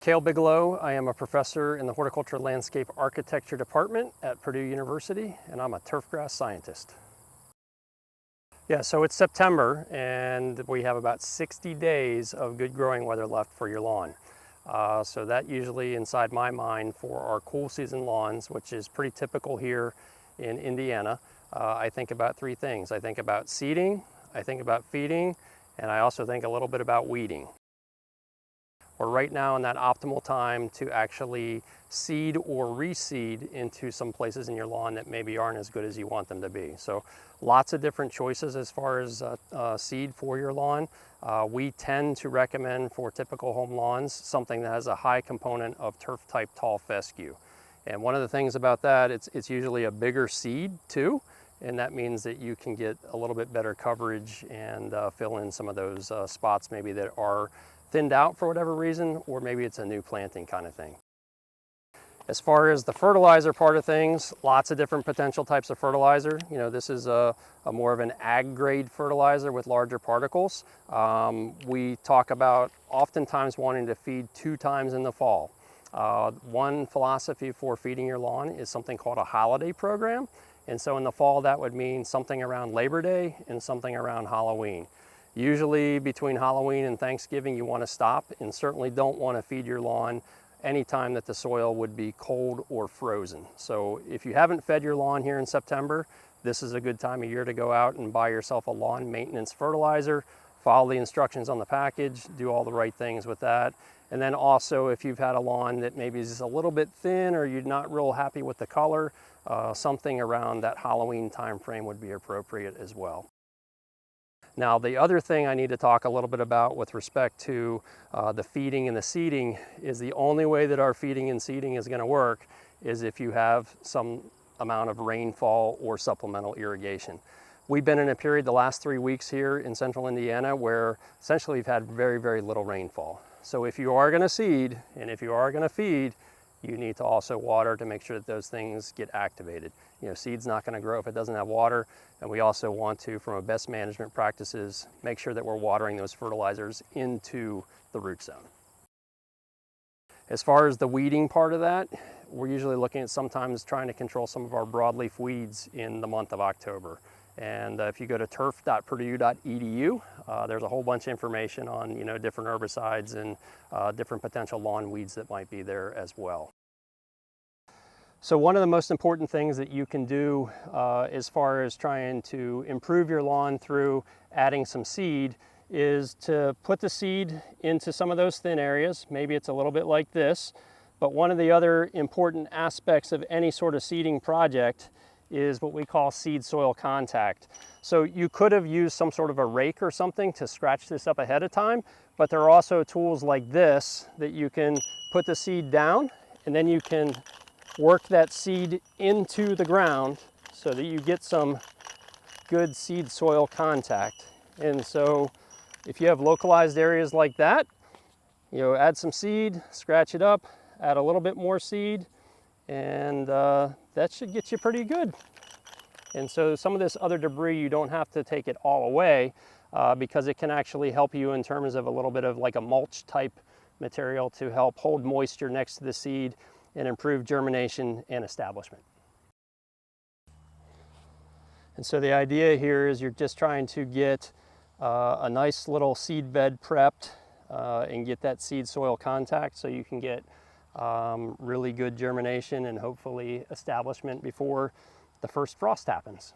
Cale Bigelow. I am a professor in the Horticulture Landscape Architecture Department at Purdue University, and I'm a turfgrass scientist. Yeah, so it's September, and we have about 60 days of good growing weather left for your lawn. So that usually, inside my mind, for our cool season lawns, which is pretty typical here in Indiana, I think about three things. I think about seeding, I think about feeding, and I also think a little bit about weeding. We're right now in that optimal time to actually seed or reseed into some places in your lawn that maybe aren't as good as you want them to be. So lots of different choices as far as seed for your lawn. We tend to recommend for typical home lawns something that has a high component of turf type tall fescue. And one of the things about that, it's usually a bigger seed too. And that means that you can get a little bit better coverage and fill in some of those spots maybe that are thinned out for whatever reason, or maybe it's a new planting kind of thing. As far as the fertilizer part of things, lots of different potential types of fertilizer. You know, this is a more of an ag grade fertilizer with larger particles. We talk about oftentimes wanting to feed 2 times in the fall. One philosophy for feeding your lawn is something called a holiday program. And so in the fall, that would mean something around Labor Day and something around Halloween. Usually between Halloween and Thanksgiving, you want to stop, and certainly don't want to feed your lawn anytime that the soil would be cold or frozen. So if you haven't fed your lawn here in September, this is a good time of year to go out and buy yourself a lawn maintenance fertilizer, follow the instructions on the package, do all the right things with that. And then also, if you've had a lawn that maybe is just a little bit thin or you're not real happy with the color, something around that Halloween time frame would be appropriate as well. Now, the other thing I need to talk a little bit about with respect to the feeding and the seeding is the only way that our feeding and seeding is going to work is if you have some amount of rainfall or supplemental irrigation. We've been in a period the last 3 weeks here in central Indiana where essentially we've had very, very little rainfall. So if you are going to seed and if you are going to feed, you need to also water to make sure that those things get activated. You know, seed's not going to grow if it doesn't have water, and we also want to, from a best management practices, make sure that we're watering those fertilizers into the root zone. As far as the weeding part of that, we're usually looking at sometimes trying to control some of our broadleaf weeds in the month of October. And if you go to turf.purdue.edu, there's a whole bunch of information on, you know, different herbicides and different potential lawn weeds that might be there as well. So one of the most important things that you can do as far as trying to improve your lawn through adding some seed is to put the seed into some of those thin areas. Maybe it's a little bit like this, but one of the other important aspects of any sort of seeding project is what we call seed soil contact. So you could have used some sort of a rake or something to scratch this up ahead of time, but there are also tools like this that you can put the seed down and then you can work that seed into the ground so that you get some good seed soil contact. And so if you have localized areas like that, you know, add some seed, scratch it up, add a little bit more seed, and that should get you pretty good. And so some of this other debris, you don't have to take it all away because it can actually help you in terms of a little bit of like a mulch type material to help hold moisture next to the seed and improve germination and establishment. And so the idea here is you're just trying to get a nice little seed bed prepped and get that seed soil contact so you can get really good germination and hopefully establishment before the first frost happens.